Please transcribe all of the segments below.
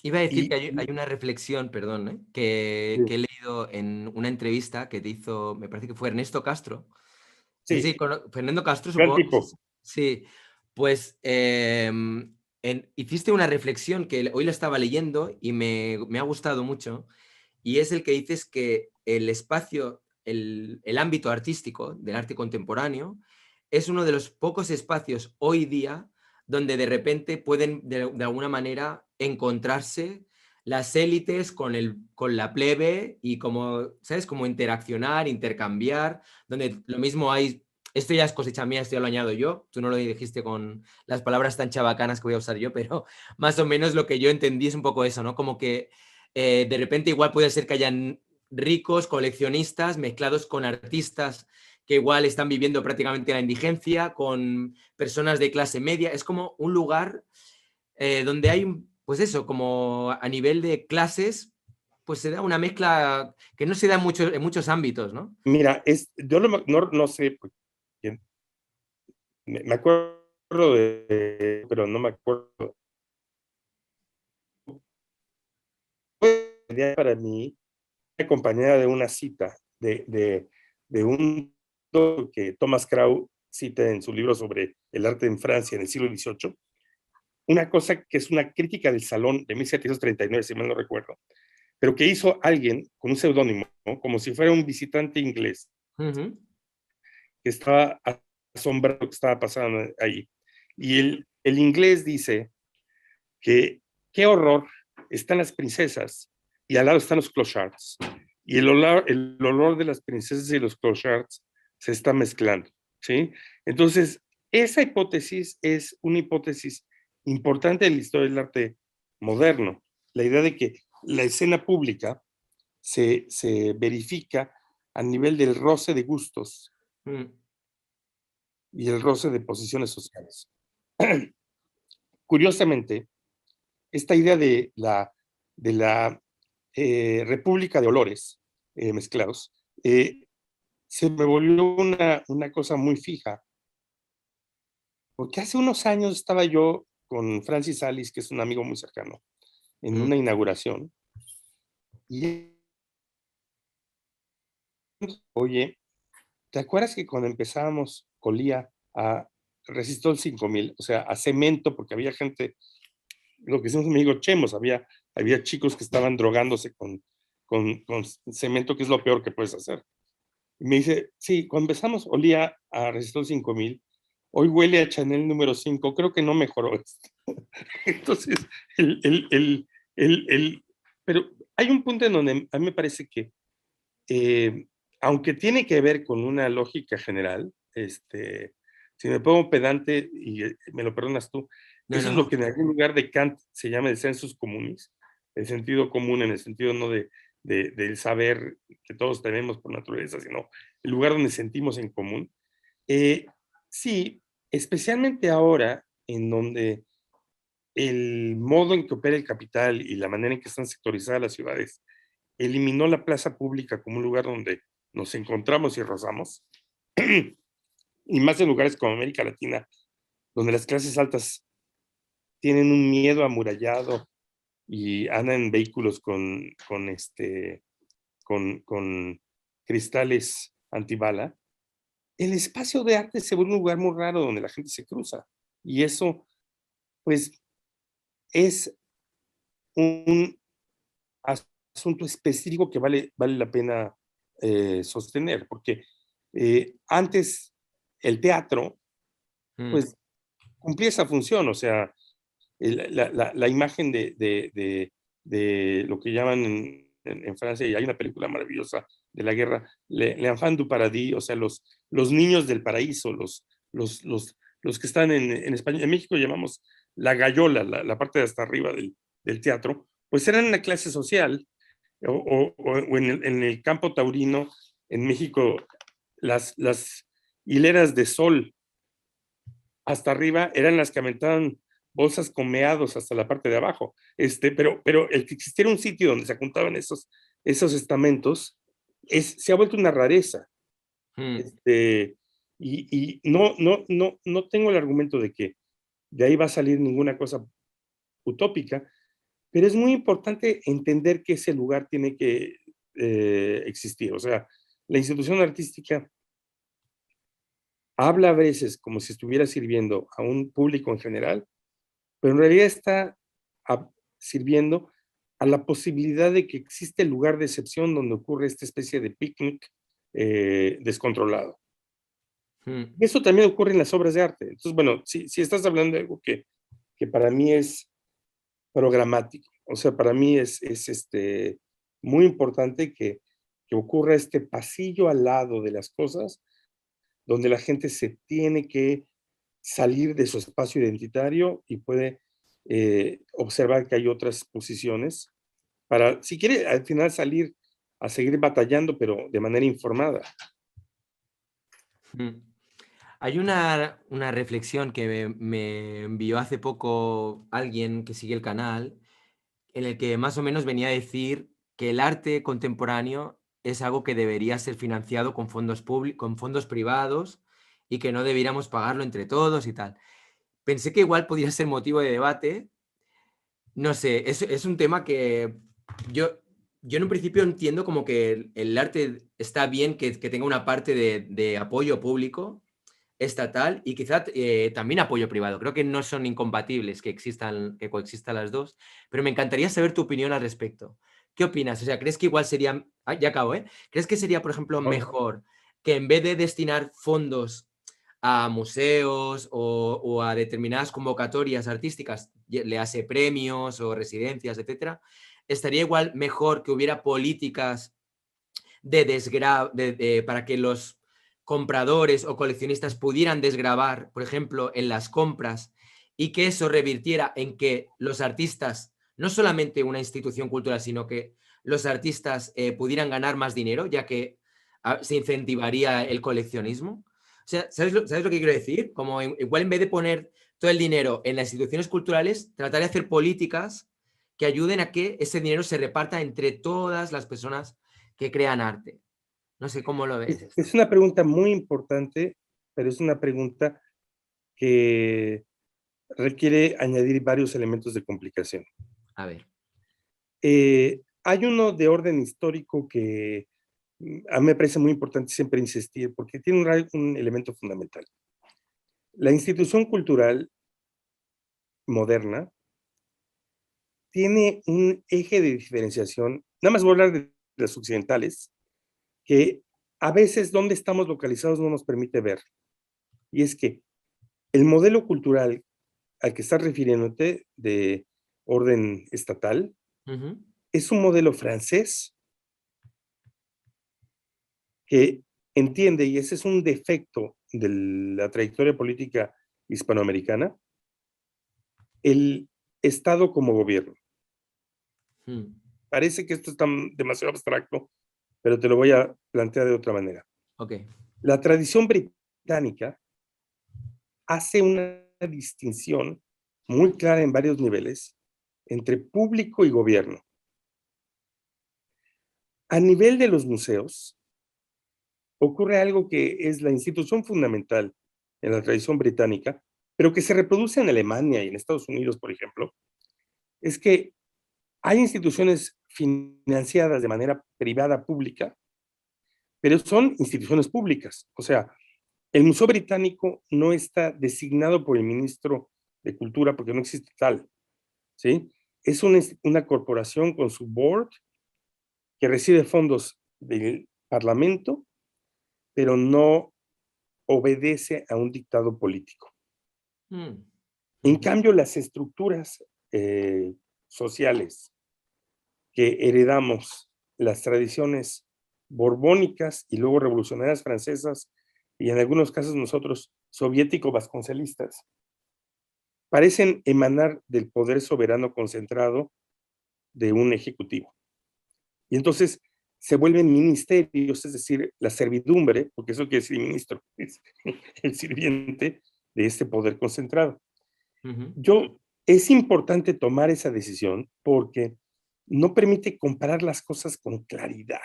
Iba a decir que Y, hay una reflexión, perdón, que he leído en una entrevista que te hizo, me parece que fue Ernesto Castro. No sé si sí, Fernando Castro, gran supongo. tipo. Sí, pues hiciste una reflexión que hoy la estaba leyendo y me ha gustado mucho, y es el que dices que el espacio, el ámbito artístico del arte contemporáneo es uno de los pocos espacios hoy día donde de repente pueden de alguna manera encontrarse las élites con la plebe y como, ¿sabes? Como interaccionar, intercambiar, donde lo mismo hay, esto ya es cosecha mía, esto ya lo añado yo, tú no lo dijiste con las palabras tan chabacanas que voy a usar yo, pero más o menos lo que yo entendí es un poco eso, ¿no? Como que de repente igual puede ser que hayan ricos coleccionistas mezclados con artistas que igual están viviendo prácticamente la indigencia, con personas de clase media. Es como un lugar donde hay, pues eso, como a nivel de clases, pues se da una mezcla que no se da en muchos ámbitos, ¿no? Mira, yo no sé, pues, quién- me acuerdo pero no me acuerdo. Fue para mí acompañada de una cita de un autor que Thomas Crow cita en su libro sobre el arte en Francia en el siglo XVIII, una cosa que es una crítica del Salón de 1739, si mal no recuerdo, pero que hizo alguien con un seudónimo, ¿no? Como si fuera un visitante inglés Uh -huh. que estaba asombrado de lo que estaba pasando ahí. Y el inglés dice que qué horror, están las princesas y al lado están los clochards. Y el olor de las princesas y los clochards se está mezclando, ¿sí? Entonces, esa hipótesis es una hipótesis importante en la historia del arte moderno. La idea de que la escena pública se verifica a nivel del roce de gustos Mm. y el roce de posiciones sociales. Curiosamente, esta idea de la República de Olores mezclados se me volvió una cosa muy fija, porque hace unos años estaba yo con Francis Alice, que es un amigo muy cercano, en Mm. una inauguración, y oye, ¿te acuerdas que cuando empezábamos olía a Resistol 5000, o sea, a cemento, porque había gente, lo que decimos mi amigo Chemos, había chicos que estaban drogándose con cemento, que es lo peor que puedes hacer? Y me dice, sí, cuando empezamos olía a Resistol 5000, hoy huele a Chanel número 5, creo que no mejoró esto. Entonces, el, el, el, el, pero hay un punto en donde a mí me parece que, aunque tiene que ver con una lógica general, si me pongo pedante y me lo perdonas tú, No, eso es lo no. que en algún lugar de Kant se llama el sensus communis, el sentido común en el sentido no del saber que todos tenemos por naturaleza, sino el lugar donde sentimos en común. Eh, sí, especialmente ahora en donde el modo en que opera el capital y la manera en que están sectorizadas las ciudades eliminó la plaza pública como un lugar donde nos encontramos y rozamos, y más en lugares como América Latina, donde las clases altas tienen un miedo amurallado y andan en vehículos con cristales antibala. El espacio de arte se vuelve un lugar muy raro donde la gente se cruza. Y eso, pues, es un asunto específico que vale la pena sostener, porque antes el teatro, Mm. pues, cumplía esa función, o sea, la imagen de lo que llaman en Francia, y hay una película maravillosa de la guerra, L'Enfant du Paradis, o sea, los niños del paraíso, los, los, los que están en España, en México llamamos la gallola, la parte de hasta arriba del teatro, pues eran una clase social, o en el campo taurino, en México, las hileras de sol hasta arriba eran las que aventaban bolsas con meados hasta la parte de abajo. Pero el que existiera un sitio donde se juntaban esos estamentos se ha vuelto una rareza. Mm. Este, y no tengo el argumento de que de ahí va a salir ninguna cosa utópica, pero es muy importante entender que ese lugar tiene que existir. O sea, la institución artística habla a veces como si estuviera sirviendo a un público en general, pero en realidad está sirviendo a la posibilidad de que existe el lugar de excepción donde ocurre esta especie de picnic descontrolado. Mm. Eso también ocurre en las obras de arte. Entonces, bueno, si estás hablando de algo que para mí es programático, o sea, para mí es muy importante que ocurra este pasillo al lado de las cosas, donde la gente se tiene que salir de su espacio identitario y puede observar que hay otras posiciones para, si quiere, al final salir a seguir batallando, pero de manera informada. Mm. Hay una reflexión que me envió hace poco alguien que sigue el canal, en el que más o menos venía a decir que el arte contemporáneo es algo que debería ser financiado con fondos con fondos privados y que no deberíamos pagarlo entre todos y tal. Pensé que igual podría ser motivo de debate. No sé, es un tema que yo, yo en un principio entiendo como que el arte está bien que tenga una parte de apoyo público estatal y quizá también apoyo privado. Creo que no son incompatibles que coexistan las dos, pero me encantaría saber tu opinión al respecto. ¿Qué opinas? O sea, ¿crees que igual sería, ya acabo, ¿eh? ¿Crees que sería, por ejemplo, mejor que en vez de destinar fondos a museos o a determinadas convocatorias artísticas, le hace premios o residencias, etcétera, estaría igual mejor que hubiera políticas para que los compradores o coleccionistas pudieran desgravar, por ejemplo, en las compras, y que eso revirtiera en que los artistas, no solamente una institución cultural, sino que los artistas pudieran ganar más dinero, ya que se incentivaría el coleccionismo? O sea, ¿sabes lo que quiero decir? Como igual en vez de poner todo el dinero en las instituciones culturales, tratar de hacer políticas que ayuden a que ese dinero se reparta entre todas las personas que crean arte. No sé cómo lo ves esto. Es una pregunta muy importante, pero es una pregunta que requiere añadir varios elementos de complicación. A ver. Hay uno de orden histórico que a mí me parece muy importante siempre insistir, porque tiene un elemento fundamental. La institución cultural moderna tiene un eje de diferenciación, nada más voy a hablar de las occidentales, que a veces donde estamos localizados no nos permite ver. Y es que el modelo cultural al que estás refiriéndote, de orden estatal, Ujú. es un modelo francés que entiende, y ese es un defecto de la trayectoria política hispanoamericana, el Estado como gobierno. Mm. Parece que esto es demasiado abstracto, pero te lo voy a plantear de otra manera. Ok. La tradición británica hace una distinción muy clara en varios niveles entre público y gobierno. A nivel de los museos, ocurre algo que es la institución fundamental en la tradición británica, pero que se reproduce en Alemania y en Estados Unidos, por ejemplo, es que hay instituciones financiadas de manera privada pública, pero son instituciones públicas. O sea, el Museo Británico no está designado por el ministro de Cultura porque no existe tal, ¿sí? Es una corporación con su board que recibe fondos del Parlamento, pero no obedece a un dictado político. Mm. En Ujú. cambio, las estructuras sociales que heredamos, las tradiciones borbónicas y luego revolucionarias francesas, y en algunos casos nosotros soviético-vasconcelistas, parecen emanar del poder soberano concentrado de un ejecutivo. Y entonces se vuelven ministerios, es decir, la servidumbre, porque eso quiere decir ministro, es el sirviente de este poder concentrado. Ujú. Es importante tomar esa decisión porque no permite comparar las cosas con claridad.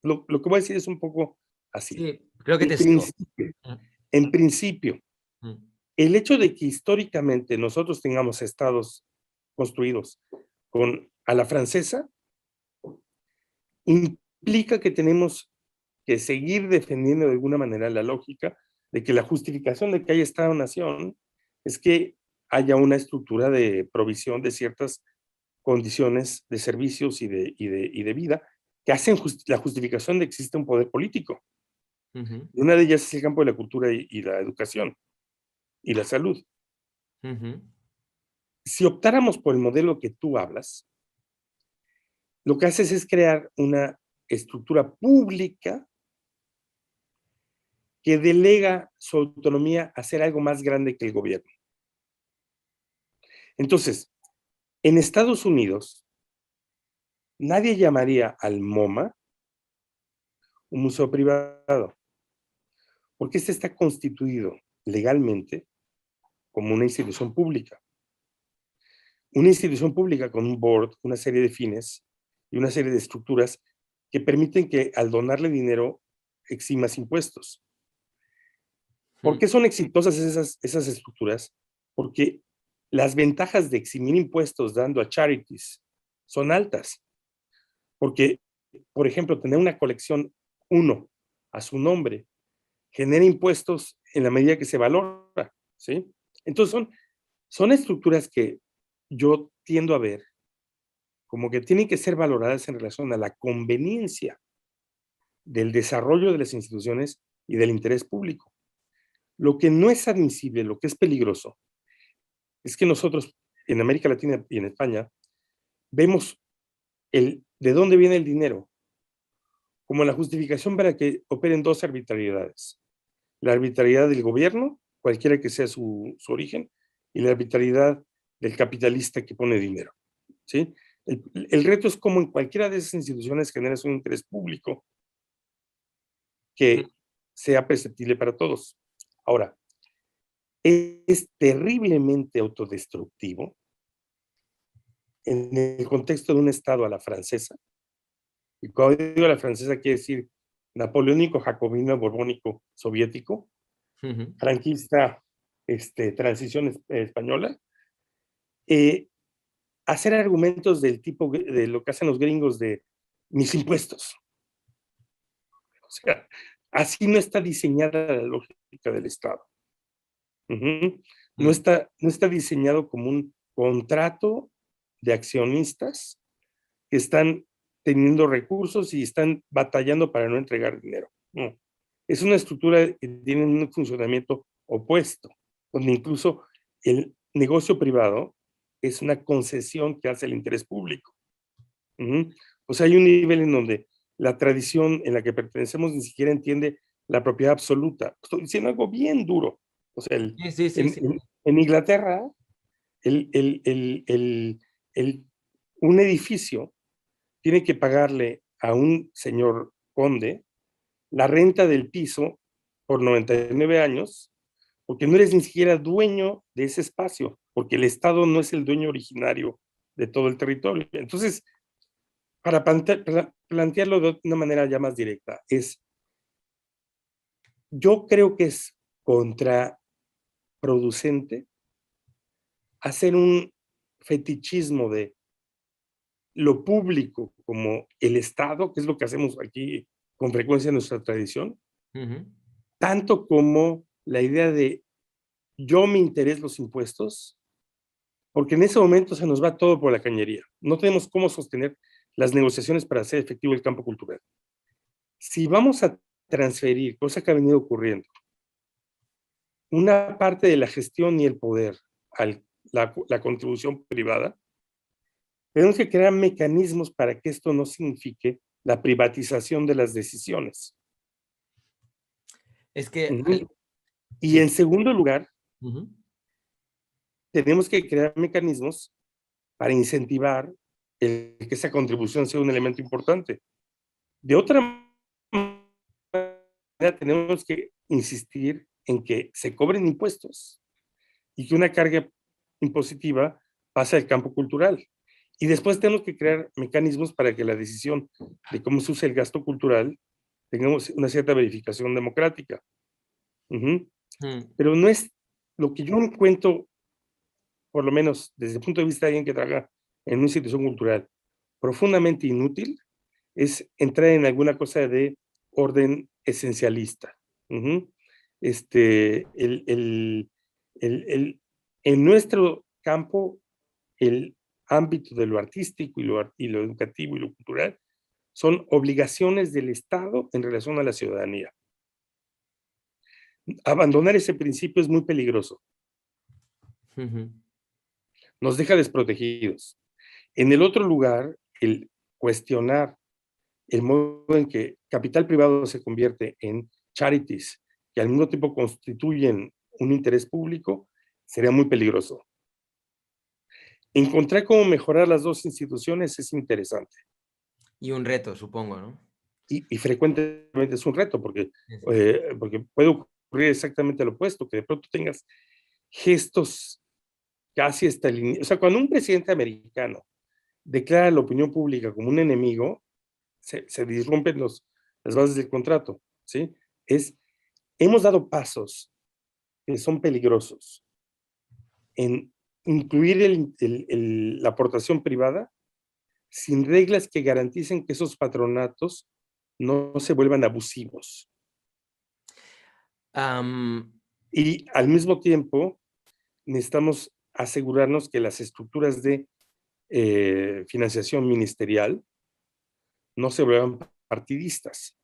Lo que voy a decir es un poco así. Sí, creo que te En sigo. principio, Mm. en principio, Mm. el hecho de que históricamente nosotros tengamos estados construidos a la francesa, implica que tenemos que seguir defendiendo de alguna manera la lógica de que la justificación de que haya Estado-nación es que haya una estructura de provisión de ciertas condiciones de servicios y de vida que hacen la justificación de que existe un poder político. Ujú, Y una de ellas es el campo de la cultura y la educación y la salud. ujú, Si optáramos por el modelo que tú hablas, lo que haces es crear una estructura pública que delega su autonomía a ser algo más grande que el gobierno. Entonces, en Estados Unidos, nadie llamaría al MoMA un museo privado, porque este está constituido legalmente como una institución pública. Una institución pública con un board, una serie de fines y una serie de estructuras que permiten que al donarle dinero eximas impuestos. ¿Por mm, qué son exitosas esas estructuras? Porque las ventajas de eximir impuestos dando a charities son altas. Porque, por ejemplo, tener una colección uno a su nombre genera impuestos en la medida que se valora, ¿sí? Entonces son estructuras que yo tiendo a ver como que tienen que ser valoradas en relación a la conveniencia del desarrollo de las instituciones y del interés público. Lo que no es admisible, lo que es peligroso, es que nosotros en América Latina y en España vemos de dónde viene el dinero como la justificación para que operen dos arbitrariedades. La arbitrariedad del gobierno, cualquiera que sea su origen, y la arbitrariedad del capitalista que pone dinero, ¿sí? El reto es cómo en cualquiera de esas instituciones generas un interés público mm. que sea perceptible para todos. Ahora, es terriblemente autodestructivo en el contexto de un Estado a la francesa. Y cuando digo a la francesa, quiere decir napoleónico, jacobino, borbónico, soviético, Ujú. franquista, transición española, eh, hacer argumentos del tipo de lo que hacen los gringos de mis impuestos. O sea, así no está diseñada la lógica del Estado. Uh-huh. Mm. No está diseñado como un contrato de accionistas que están teniendo recursos y están batallando para no entregar dinero. No. Es una estructura que tiene un funcionamiento opuesto, donde incluso el negocio privado es una concesión que hace el interés público. Uh-huh. O sea, hay un nivel en donde la tradición en la que pertenecemos ni siquiera entiende la propiedad absoluta. Estoy diciendo algo bien duro. O sea, Sí, sí, sí, sí. en Inglaterra, el, el, el, el, el, un edificio tiene que pagarle a un señor conde la renta del piso por 99 años, porque no eres ni siquiera dueño de ese espacio, porque el Estado no es el dueño originario de todo el territorio. Entonces, para plantearlo de una manera ya más directa, yo creo que es contraproducente hacer un fetichismo de lo público como el Estado, que es lo que hacemos aquí con frecuencia en nuestra tradición, Ujú. tanto como la idea de yo me interés los impuestos, porque en ese momento se nos va todo por la cañería. No tenemos cómo sostener las negociaciones para hacer efectivo el campo cultural. Si vamos a transferir, cosa que ha venido ocurriendo, una parte de la gestión y el poder a la contribución privada, tenemos que crear mecanismos para que esto no signifique la privatización de las decisiones. Es que Uh-huh. Y sí. en segundo lugar, Ujú. tenemos que crear mecanismos para incentivar que esa contribución sea un elemento importante. De otra manera, tenemos que insistir en que se cobren impuestos y que una carga impositiva pase al campo cultural. Y después tenemos que crear mecanismos para que la decisión de cómo se usa el gasto cultural tengamos una cierta verificación democrática. Uh-huh. Mm. Pero no es lo que yo encuentro, por lo menos desde el punto de vista de alguien que trabaja en una institución cultural profundamente inútil es entrar en alguna cosa de orden esencialista. Uh-huh. Este, en nuestro campo, el ámbito de lo artístico y lo educativo y lo cultural son obligaciones del Estado en relación a la ciudadanía. Abandonar ese principio es muy peligroso. Nos deja desprotegidos. En el otro lugar, el cuestionar el modo en que capital privado se convierte en charities que al mismo tiempo constituyen un interés público, sería muy peligroso. Encontrar cómo mejorar las dos instituciones es interesante. Y un reto, supongo, ¿no? Y frecuentemente es un reto, porque, Sí, sí. porque puede ocurrir exactamente lo opuesto, que de pronto tengas gestos casi hasta el inicio. O sea, cuando un presidente americano declara a la opinión pública como un enemigo, se disrumpen las bases del contrato, ¿sí? Hemos dado pasos que son peligrosos en incluir la aportación privada sin reglas que garanticen que esos patronatos no se vuelvan abusivos. Y al mismo tiempo, necesitamos asegurarnos que las estructuras de financiación ministerial no se vuelvan partidistas.